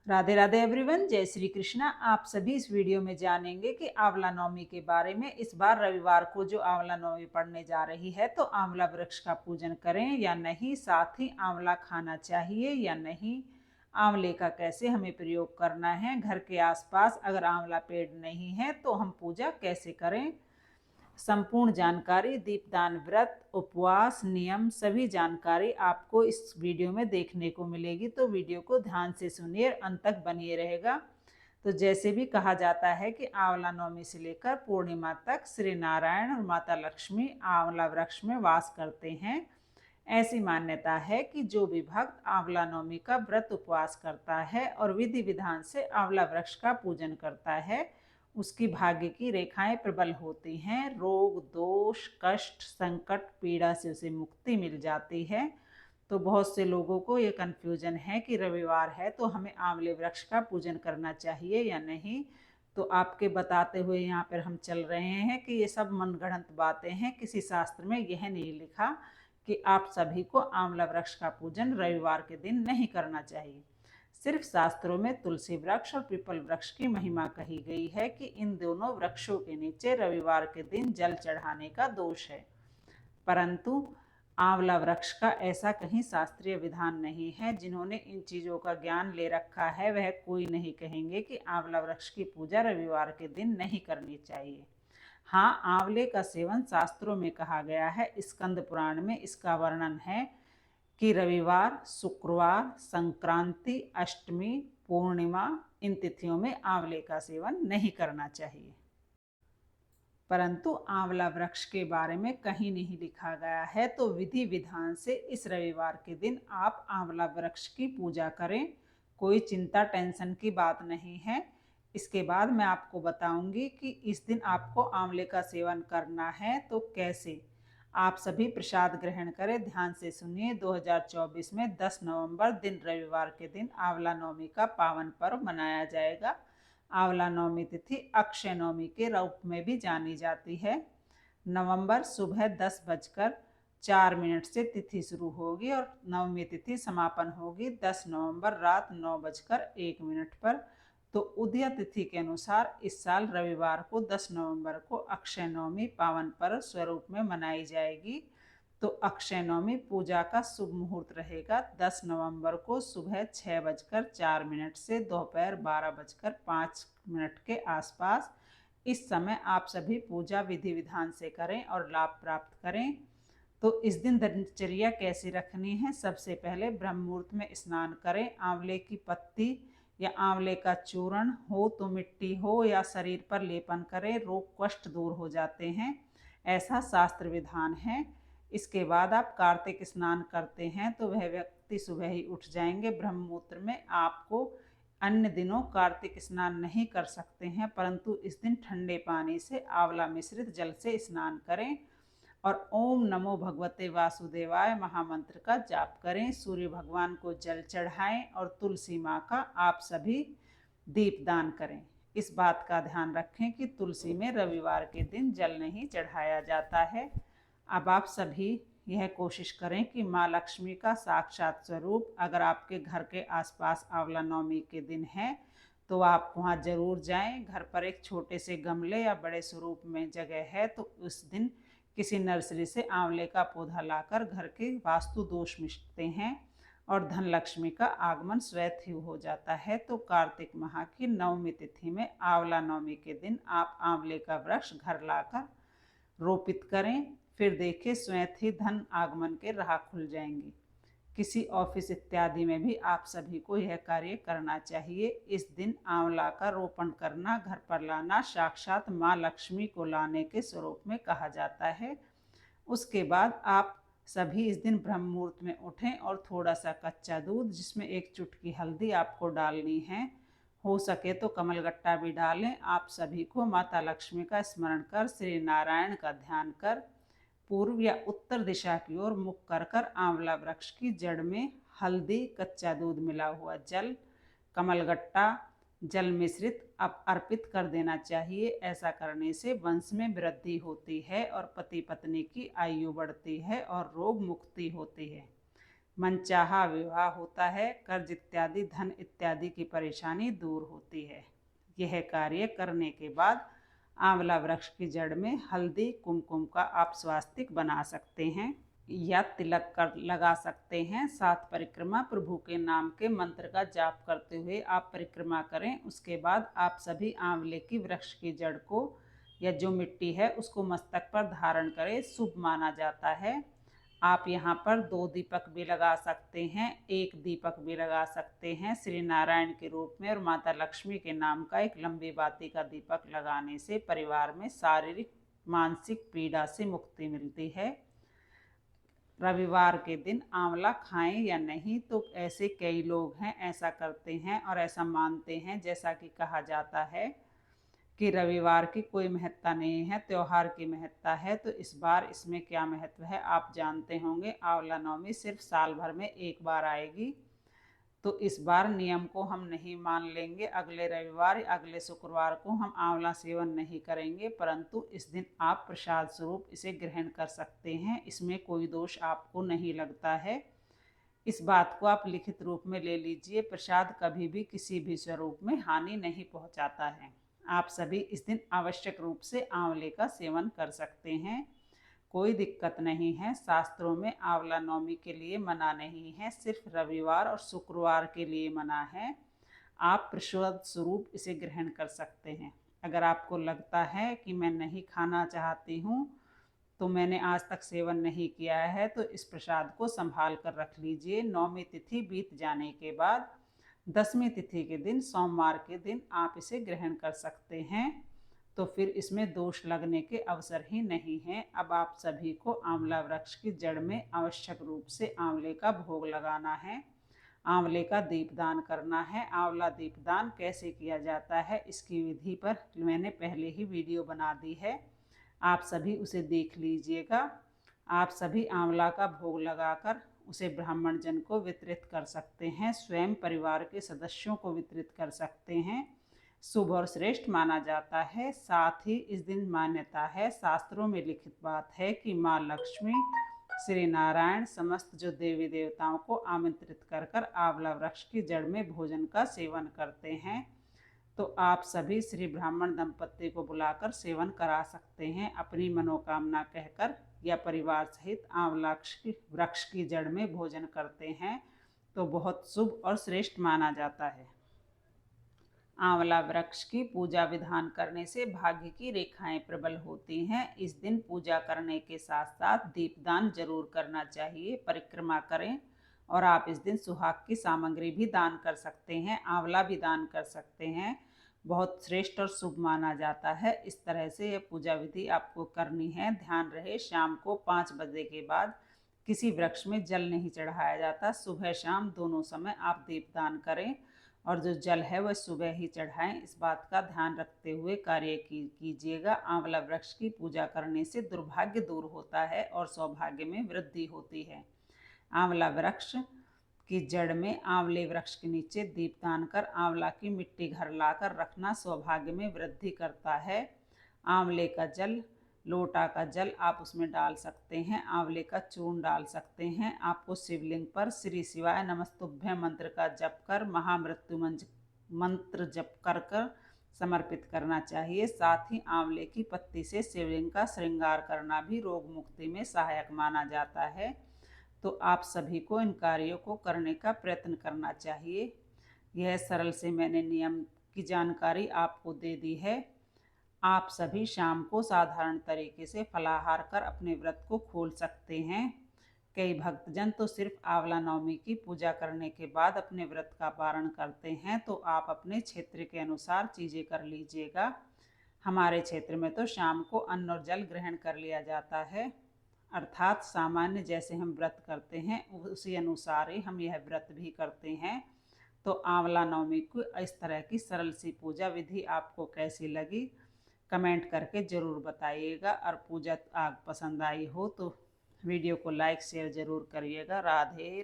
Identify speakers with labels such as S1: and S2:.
S1: Radhe Radhe everyone, जय श्री कृष्णा। आप सभी इस वीडियो में जानेंगे कि आंवला नवमी के बारे में। इस बार रविवार को जो आंवला नवमी पड़ने जा रही है, तो आंवला वृक्ष का पूजन करें या नहीं, साथ ही आंवला खाना चाहिए या नहीं, आंवले का कैसे हमें प्रयोग करना है, घर के आसपास अगर आंवला पेड़ नहीं है तो हम पूजा कैसे करें, संपूर्ण जानकारी, दीपदान व्रत, उपवास, नियम, सभी जानकारी आपको इस वीडियो में देखने को मिलेगी। तो वीडियो को ध्यान से सुनिए, अंत तक बनिए रहेगा। तो जैसे भी कहा जाता है कि आंवला नवमी से लेकर पूर्णिमा तक श्री नारायण और माता लक्ष्मी आंवला वृक्ष में वास करते हैं। ऐसी मान्यता है कि जो भी भक्त आंवला नवमी का व्रत उपवास करता है और विधि विधान से आंवला वृक्ष का पूजन करता है, उसकी भाग्य की रेखाएं प्रबल होती हैं, रोग दोष कष्ट संकट पीड़ा से उसे मुक्ति मिल जाती है। तो बहुत से लोगों को ये कन्फ्यूजन है कि रविवार है तो हमें आंवले वृक्ष का पूजन करना चाहिए या नहीं। तो आपके बताते हुए यहाँ पर हम चल रहे हैं कि ये सब मनगढ़ंत बातें हैं। किसी शास्त्र में यह नहीं लिखा कि आप सभी को आंवला वृक्ष का पूजन रविवार के दिन नहीं करना चाहिए। सिर्फ शास्त्रों में तुलसी वृक्ष और पीपल वृक्ष की महिमा कही गई है कि इन दोनों वृक्षों के नीचे रविवार के दिन जल चढ़ाने का दोष है, परंतु आंवला वृक्ष का ऐसा कहीं शास्त्रीय विधान नहीं है। जिन्होंने इन चीज़ों का ज्ञान ले रखा है वह कोई नहीं कहेंगे कि आंवला वृक्ष की पूजा रविवार के दिन नहीं करनी चाहिए। हाँ, आंवले का सेवन शास्त्रों में कहा गया है। स्कंद पुराण में इसका वर्णन है कि रविवार, शुक्रवार, संक्रांति, अष्टमी, पूर्णिमा, इन तिथियों में आंवले का सेवन नहीं करना चाहिए। परंतु आंवला वृक्ष के बारे में कहीं नहीं लिखा गया है, तो विधि विधान से इस रविवार के दिन आप आंवला वृक्ष की पूजा करें। कोई चिंता टेंशन की बात नहीं है। इसके बाद मैं आपको बताऊंगी कि इस दिन आपको आंवले का सेवन करना है तो कैसे। आप सभी प्रसाद ग्रहण करें, ध्यान से सुनिए। 2024 में 10 नवंबर दिन रविवार के दिन आंवला नवमी का पावन पर्व मनाया जाएगा। आंवला नवमी तिथि अक्षय नवमी के रूप में भी जानी जाती है। नवंबर सुबह 10:04 से तिथि शुरू होगी और नवमी तिथि समापन होगी 10 नवंबर रात 9:01 पर। तो उदय तिथि के अनुसार इस साल रविवार को 10 नवंबर को अक्षय नवमी पावन पर्व स्वरूप में मनाई जाएगी। तो अक्षय नवमी पूजा का शुभ मुहूर्त रहेगा 10 नवंबर को सुबह 6:04 से दोपहर 12:05 के आसपास। इस समय आप सभी पूजा विधि विधान से करें और लाभ प्राप्त करें। तो इस दिन दिनचर्या कैसी रखनी है। सबसे पहले ब्रह्म मुहूर्त में स्नान करें। आंवले की पत्ती या आंवले का चूर्ण हो तो मिट्टी हो या शरीर पर लेपन करें, रोग कष्ट दूर हो जाते हैं, ऐसा शास्त्र विधान है। इसके बाद आप कार्तिक स्नान करते हैं तो वह व्यक्ति सुबह ही उठ जाएंगे ब्रह्म मुहूर्त में। आपको अन्य दिनों कार्तिक स्नान नहीं कर सकते हैं, परंतु इस दिन ठंडे पानी से आंवला मिश्रित जल से स्नान करें और ओम नमो भगवते वासुदेवाय महामंत्र का जाप करें। सूर्य भगवान को जल चढ़ाएं और तुलसी माँ का आप सभी दीपदान करें। इस बात का ध्यान रखें कि तुलसी में रविवार के दिन जल नहीं चढ़ाया जाता है। अब आप सभी यह कोशिश करें कि माँ लक्ष्मी का साक्षात स्वरूप अगर आपके घर के आसपास आंवला नवमी के दिन है तो आप वहाँ जरूर जाएं। घर पर एक छोटे से गमले या बड़े स्वरूप में जगह है तो उस दिन किसी नर्सरी से आंवले का पौधा लाकर घर के वास्तु दोष मिटते हैं और धन लक्ष्मी का आगमन स्वतः ही हो जाता है। तो कार्तिक माह की नवमी तिथि में आंवला नवमी के दिन आप आंवले का वृक्ष घर लाकर रोपित करें, फिर देखें स्वतः ही धन आगमन के राह खुल जाएंगी। किसी ऑफिस इत्यादि में भी आप सभी को यह कार्य करना चाहिए। इस दिन आंवला का रोपण करना, घर पर लाना साक्षात माँ लक्ष्मी को लाने के स्वरूप में कहा जाता है। उसके बाद आप सभी इस दिन ब्रह्म मुहूर्त में उठें और थोड़ा सा कच्चा दूध जिसमें एक चुटकी हल्दी आपको डालनी है, हो सके तो कमलगट्टा भी डालें। आप सभी को माता लक्ष्मी का स्मरण कर श्री नारायण का ध्यान कर पूर्व या उत्तर दिशा की ओर मुख कर कर आंवला वृक्ष की जड़ में हल्दी, कच्चा दूध मिला हुआ जल, कमलगट्टा जल मिश्रित अर्पित कर देना चाहिए। ऐसा करने से वंश में वृद्धि होती है और पति पत्नी की आयु बढ़ती है और रोग मुक्ति होती है। मनचाहा विवाह होता है, कर्ज इत्यादि धन इत्यादि की परेशानी दूर होती है। यह कार्य करने के बाद आंवला वृक्ष की जड़ में हल्दी कुमकुम का आप स्वास्तिक बना सकते हैं या तिलक कर लगा सकते हैं। 7 परिक्रमा प्रभु के नाम के मंत्र का जाप करते हुए आप परिक्रमा करें। उसके बाद आप सभी आंवले की वृक्ष की जड़ को या जो मिट्टी है उसको मस्तक पर धारण करें, शुभ माना जाता है। आप यहाँ पर 2 दीपक भी लगा सकते हैं, 1 दीपक भी लगा सकते हैं श्री नारायण के रूप में, और माता लक्ष्मी के नाम का एक लंबी बाती का दीपक लगाने से परिवार में शारीरिक मानसिक पीड़ा से मुक्ति मिलती है। रविवार के दिन आंवला खाएं या नहीं, तो ऐसे कई लोग हैं ऐसा करते हैं और ऐसा मानते हैं, जैसा कि कहा जाता है कि रविवार की कोई महत्ता नहीं है, त्योहार की महत्ता है। तो इस बार इसमें क्या महत्व है आप जानते होंगे। आंवला नवमी सिर्फ साल भर में एक बार आएगी, तो इस बार नियम को हम नहीं मान लेंगे। अगले रविवार अगले शुक्रवार को हम आंवला सेवन नहीं करेंगे, परंतु इस दिन आप प्रसाद स्वरूप इसे ग्रहण कर सकते हैं। इसमें कोई दोष आपको नहीं लगता है। इस बात को आप लिखित रूप में ले लीजिए, प्रसाद कभी भी किसी भी स्वरूप में हानि नहीं पहुंचाता है। आप सभी इस दिन आवश्यक रूप से आंवले का सेवन कर सकते हैं, कोई दिक्कत नहीं है। शास्त्रों में आंवला नवमी के लिए मना नहीं है, सिर्फ रविवार और शुक्रवार के लिए मना है। आप प्रसाद स्वरूप इसे ग्रहण कर सकते हैं। अगर आपको लगता है कि मैं नहीं खाना चाहती हूँ, तो मैंने आज तक सेवन नहीं किया है, तो इस प्रसाद को संभाल कर रख लीजिए। नौमी तिथि बीत जाने के बाद 10वीं तिथि के दिन सोमवार के दिन आप इसे ग्रहण कर सकते हैं, तो फिर इसमें दोष लगने के अवसर ही नहीं है। अब आप सभी को आंवला वृक्ष की जड़ में आवश्यक रूप से आंवले का भोग लगाना है, आंवले का दीपदान करना है। आंवला दीपदान कैसे किया जाता है इसकी विधि पर मैंने पहले ही वीडियो बना दी है, आप सभी उसे देख लीजिएगा। आप सभी आंवला का भोग लगाकर उसे ब्राह्मण जन को वितरित कर सकते हैं, स्वयं परिवार के सदस्यों को वितरित कर सकते हैं। शुभ और श्रेष्ठ माना जाता है। साथ ही इस दिन मान्यता है, शास्त्रों में लिखित बात है कि माँ लक्ष्मी, श्री नारायण, समस्त जो देवी देवताओं को आमंत्रित कर कर आंवला वृक्ष की जड़ में भोजन का सेवन करते हैं। तो आप सभी श्री ब्राह्मण दंपत्ति को बुलाकर सेवन करा सकते हैं, अपनी मनोकामना कहकर, या परिवार सहित आंवला वृक्ष की जड़ में भोजन करते हैं तो बहुत शुभ और श्रेष्ठ माना जाता है। आंवला वृक्ष की पूजा विधान करने से भाग्य की रेखाएं प्रबल होती हैं। इस दिन पूजा करने के साथ साथ दीपदान जरूर करना चाहिए। परिक्रमा करें, और आप इस दिन सुहाग की सामग्री भी दान कर सकते हैं, आंवला भी दान कर सकते हैं, बहुत श्रेष्ठ और शुभ माना जाता है। इस तरह से यह पूजा विधि आपको करनी है। ध्यान रहे, शाम को 5 बजे के बाद किसी वृक्ष में जल नहीं चढ़ाया जाता। सुबह शाम दोनों समय आप दीपदान करें, और जो जल है वह सुबह ही चढ़ाएं। इस बात का ध्यान रखते हुए कार्य कीजिएगा। आंवला वृक्ष की पूजा करने से दुर्भाग्य दूर होता है और सौभाग्य में वृद्धि होती है। आंवला वृक्ष की जड़ में आंवले वृक्ष के नीचे दीपदान कर आंवला की मिट्टी घर लाकर रखना सौभाग्य में वृद्धि करता है। आंवले का जल, लोटा का जल आप उसमें डाल सकते हैं, आंवले का चूर्ण डाल सकते हैं। आपको शिवलिंग पर श्री शिवाय नमस्तुभ्यं मंत्र का जप कर महामृत्यु मंत्र जप कर कर समर्पित करना चाहिए। साथ ही आंवले की पत्ती से शिवलिंग का श्रृंगार करना भी रोग मुक्ति में सहायक माना जाता है। तो आप सभी को इन कार्यों को करने का प्रयत्न करना चाहिए। यह सरल से मैंने नियम की जानकारी आपको दे दी है। आप सभी शाम को साधारण तरीके से फलाहार कर अपने व्रत को खोल सकते हैं। कई भक्तजन तो सिर्फ आंवला नवमी की पूजा करने के बाद अपने व्रत का पारण करते हैं, तो आप अपने क्षेत्र के अनुसार चीज़ें कर लीजिएगा। हमारे क्षेत्र में तो शाम को अन्न और जल ग्रहण कर लिया जाता है, अर्थात सामान्य जैसे हम व्रत करते हैं उसी अनुसार ही हम यह व्रत भी करते हैं। तो आंवला नवमी को इस तरह की सरल सी पूजा विधि आपको कैसी लगी कमेंट करके ज़रूर बताइएगा, और पूजा पसंद आई हो तो वीडियो को लाइक शेयर ज़रूर करिएगा। राधे राधे।